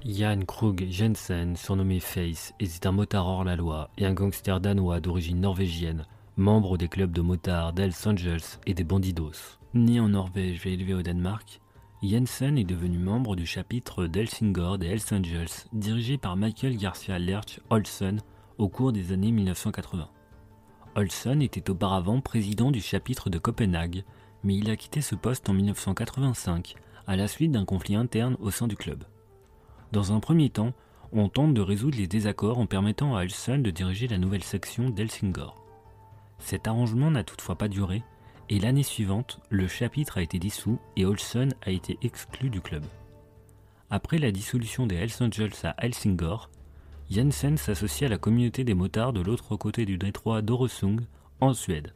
Jan Krug Jensen, surnommé Face, était un motard hors-la-loi et un gangster danois d'origine norvégienne, membre des clubs de motards d'Hells Angels et des Bandidos. Né en Norvège et élevé au Danemark, Jensen est devenu membre du chapitre d'Helsingør des Hells Angels, dirigé par Michael Garcia Lerch Olsen au cours des années 1980. Olsen était auparavant président du chapitre de Copenhague, mais il a quitté ce poste en 1985 à la suite d'un conflit interne au sein du club. Dans un premier temps, on tente de résoudre les désaccords en permettant à Olsen de diriger la nouvelle section d'Helsingør. Cet arrangement n'a toutefois pas duré, et l'année suivante, le chapitre a été dissous et Olsen a été exclu du club. Après la dissolution des Hells Angels à Helsingør, Jensen s'associe à la communauté des motards de l'autre côté du détroit d'Øresund, en Suède.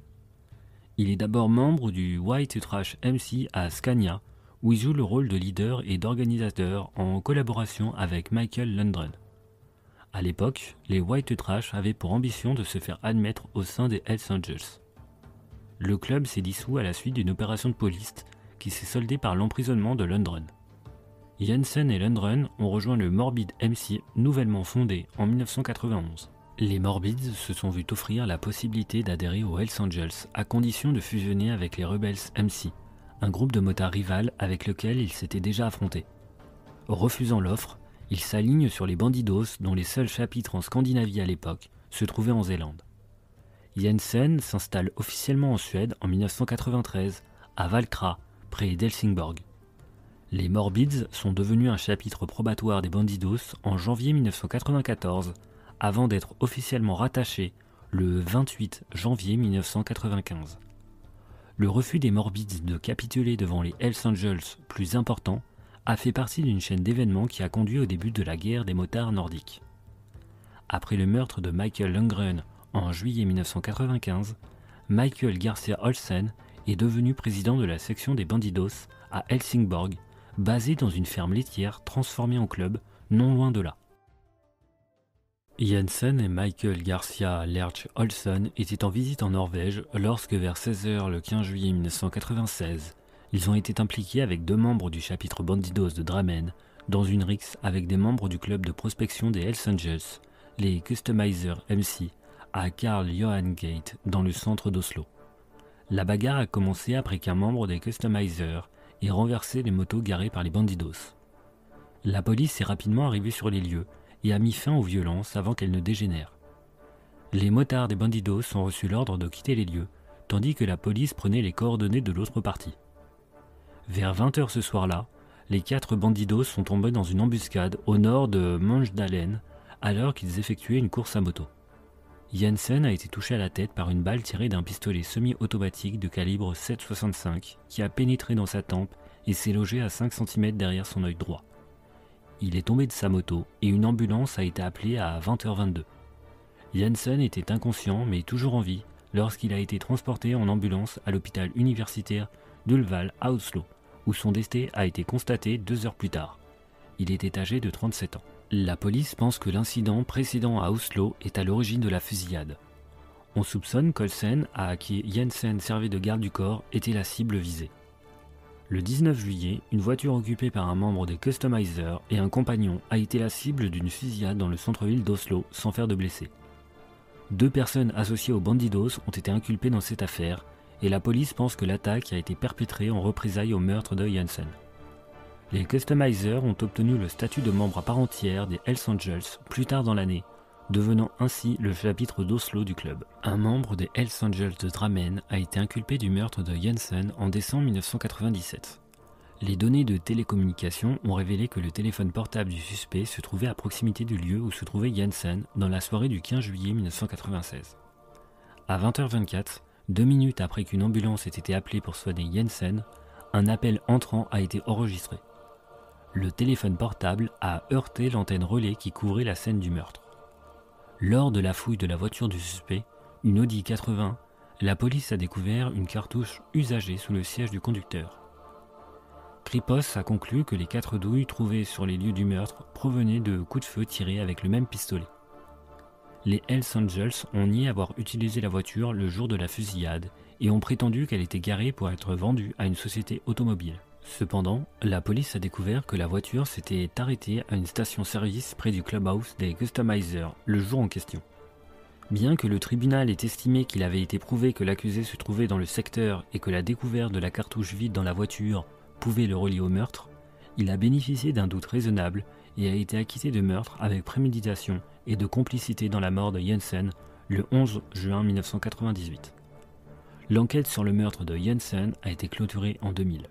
Il est d'abord membre du White Trash MC à Scania, où il joue le rôle de leader et d'organisateur en collaboration avec Michael Lundgren. À l'époque, les White Trash avaient pour ambition de se faire admettre au sein des Hells Angels. Le club s'est dissous à la suite d'une opération de police qui s'est soldée par l'emprisonnement de Lundgren. Jensen et Lundgren ont rejoint le Morbid MC nouvellement fondé en 1991. Les Morbids se sont vus offrir la possibilité d'adhérer aux Hells Angels à condition de fusionner avec les Rebels MC, un groupe de motards rival avec lequel ils s'étaient déjà affrontés. Refusant l'offre, ils s'alignent sur les Bandidos dont les seuls chapitres en Scandinavie à l'époque se trouvaient en Zélande. Jensen s'installe officiellement en Suède en 1993 à Valkra, près d'Helsingborg. Les Morbids sont devenus un chapitre probatoire des Bandidos en janvier 1994 avant d'être officiellement rattachés le 28 janvier 1995. Le refus des Morbids de capituler devant les Hells Angels plus importants a fait partie d'une chaîne d'événements qui a conduit au début de la guerre des motards nordiques. Après le meurtre de Michael Lundgren en juillet 1995, Michael Garcia Olsen est devenu président de la section des Bandidos à Helsingborg, basée dans une ferme laitière transformée en club non loin de là. Jensen et Michael Garcia Lerch Olsen étaient en visite en Norvège lorsque vers 16h le 15 juillet 1996, ils ont été impliqués avec deux membres du chapitre Bandidos de Drammen dans une rixe avec des membres du club de prospection des Hells Angels, les Customizer MC, à Karl Johan Gate dans le centre d'Oslo. La bagarre a commencé après qu'un membre des Customizer ait renversé les motos garées par les Bandidos. La police est rapidement arrivée sur les lieux et a mis fin aux violences avant qu'elles ne dégénèrent. Les motards des Bandidos ont reçu l'ordre de quitter les lieux, tandis que la police prenait les coordonnées de l'autre partie. Vers 20h ce soir-là, les 4 Bandidos sont tombés dans une embuscade au nord de Mjøndalen alors qu'ils effectuaient une course à moto. Jensen a été touché à la tête par une balle tirée d'un pistolet semi-automatique de calibre 7,65 qui a pénétré dans sa tempe et s'est logé à 5 cm derrière son œil droit. Il est tombé de sa moto et une ambulance a été appelée à 20h22. Jensen était inconscient mais toujours en vie lorsqu'il a été transporté en ambulance à l'hôpital universitaire d'Ullevål à Oslo, où son décès a été constaté 2 heures plus tard. Il était âgé de 37 ans. La police pense que l'incident précédent à Oslo est à l'origine de la fusillade. On soupçonne qu'Olsen, à qui Jensen servait de garde du corps, était la cible visée. Le 19 juillet, une voiture occupée par un membre des Customizer et un compagnon a été la cible d'une fusillade dans le centre-ville d'Oslo sans faire de blessés. 2 personnes associées aux Bandidos ont été inculpées dans cette affaire et la police pense que l'attaque a été perpétrée en représailles au meurtre de Jensen. Les Customizer ont obtenu le statut de membre à part entière des Hells Angels plus tard dans l'année, devenant ainsi le chapitre d'Oslo du club. Un membre des Hells Angels de Drammen a été inculpé du meurtre de Jensen en décembre 1997. Les données de télécommunication ont révélé que le téléphone portable du suspect se trouvait à proximité du lieu où se trouvait Jensen dans la soirée du 15 juillet 1996. À 20h24, 2 minutes après qu'une ambulance ait été appelée pour soigner Jensen, un appel entrant a été enregistré. Le téléphone portable a heurté l'antenne relais qui couvrait la scène du meurtre. Lors de la fouille de la voiture du suspect, une Audi 80, la police a découvert une cartouche usagée sous le siège du conducteur. Kripos a conclu que les 4 douilles trouvées sur les lieux du meurtre provenaient de coups de feu tirés avec le même pistolet. Les Hells Angels ont nié avoir utilisé la voiture le jour de la fusillade et ont prétendu qu'elle était garée pour être vendue à une société automobile. Cependant, la police a découvert que la voiture s'était arrêtée à une station-service près du clubhouse des Customizers le jour en question. Bien que le tribunal ait estimé qu'il avait été prouvé que l'accusé se trouvait dans le secteur et que la découverte de la cartouche vide dans la voiture pouvait le relier au meurtre, il a bénéficié d'un doute raisonnable et a été acquitté de meurtre avec préméditation et de complicité dans la mort de Jensen le 11 juin 1998. L'enquête sur le meurtre de Jensen a été clôturée en 2000.